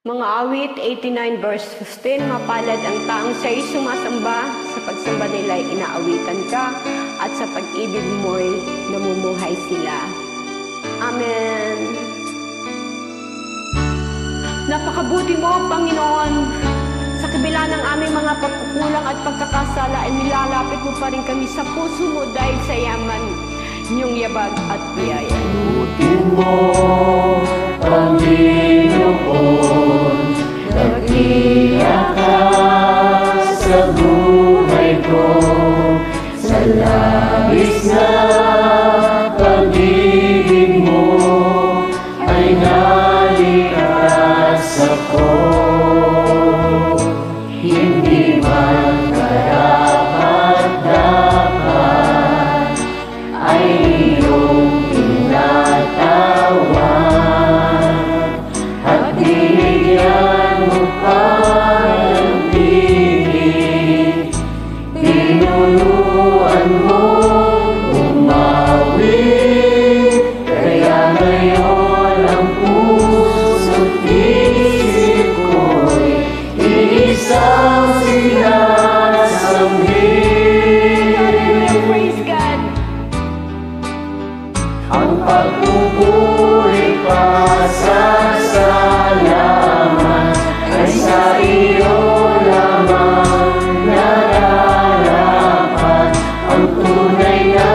Mga awit 89 verse 15, mapalad ang taong siya'y sumasamba, sa pagsamba nila'y inaawitan ka, at sa pag-ibig mo'y namumuhay sila. Amen. Napakabuti mo, Panginoon. Sa kabila ng aming mga pagkukulang at pagkakasala, ay nilalapit mo pa rin kami sa puso mo dahil sa yaman niyong yabag at biyaya. Buti mo, Panginoon, nag-iya ka sa buhay ko, sa labis na pag-ibig mo, ay naligtas ako. Hindi man karapat-dapat ay iyong tinatawan, at binigyan mo pa ng tinig, tinuruan mo umawi, kaya ngayon ang puso't isip ko'y iisang sinasambit. Praise God! Ang pagpupuri pasasalamat ay sa iyo lamang nararapat. Ang tunay na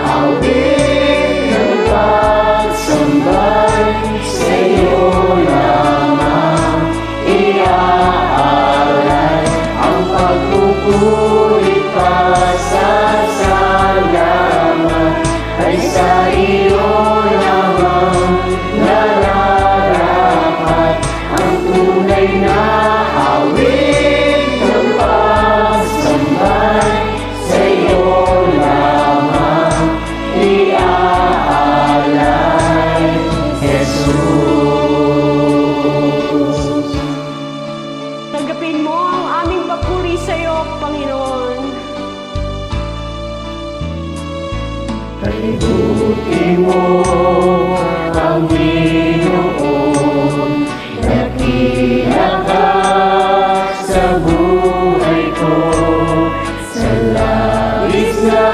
awit ng pagsambay, sa iyo lamang iaalay. Ang pagpupuri pasasalamat ay sa iyo lamang nararapat. Ang tunay na awit ng pagsambay, sa iyo lamang iaalay, Jesus. Tanggapin mo ang aming papuri sa iyo, Panginoon. Palibuti mo, Panginoon, nakita ka sa buhay ko, sa labis na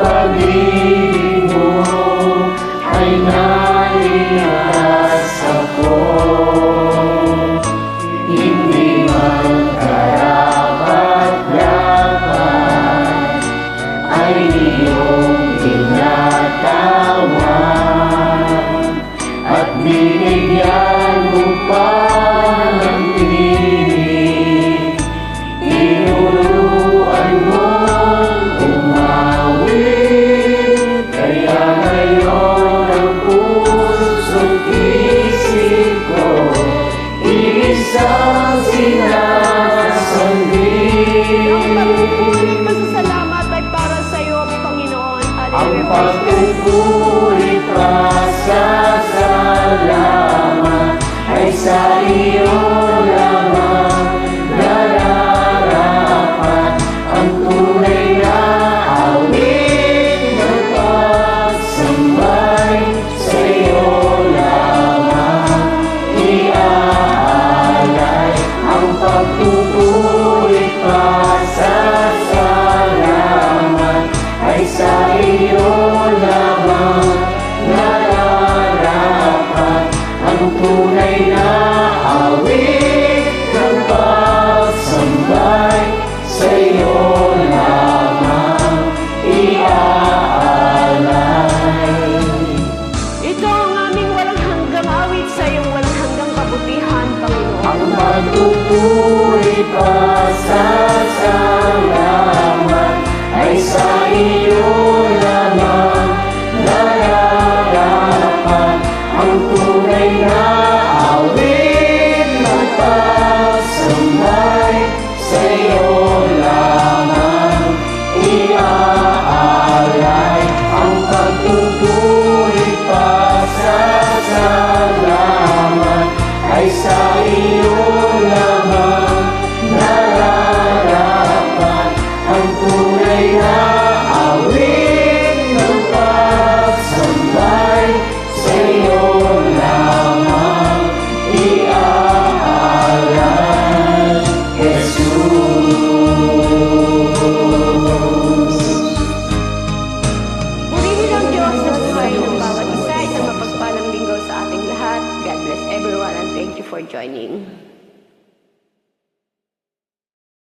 pag-ibig mo, ay naligtas ako. Hindi man karapat-dapat ay iyong tinatawan, at binigyan mo pa ng tinig, tinuruan mo umawi, kaya ngayon ang puso't isip ko isang sinasambit. Pasasalamat ay para sa iyo, Panginoon. Ang Hallelujah. pagpupuri pasasalamat ay sa iyo lamang nararapat. Ang tunay na awit ng pagsambay, sa iyo lamang iaalay. Ang pagpupuri pasasalamat ay sa iyo lamang nararapat. Ang tunay na awit ng pagsambay, sa iyo lamang iaalay. Ito ang aming walang hanggang awit sa iyong walang hanggang kabutihan, Panginoon. Ang pagpupuri pasasalamat ay sa iyo lamang nararapat. Ang tunay na awit ng pagsambay, sa iyo lamang iaalay. Ang pagpupuri pasasalamat ay sa iyo lamang nararapat. Ang tunay na awit ng pagsambay, sa iyo lamang Thank you for joining.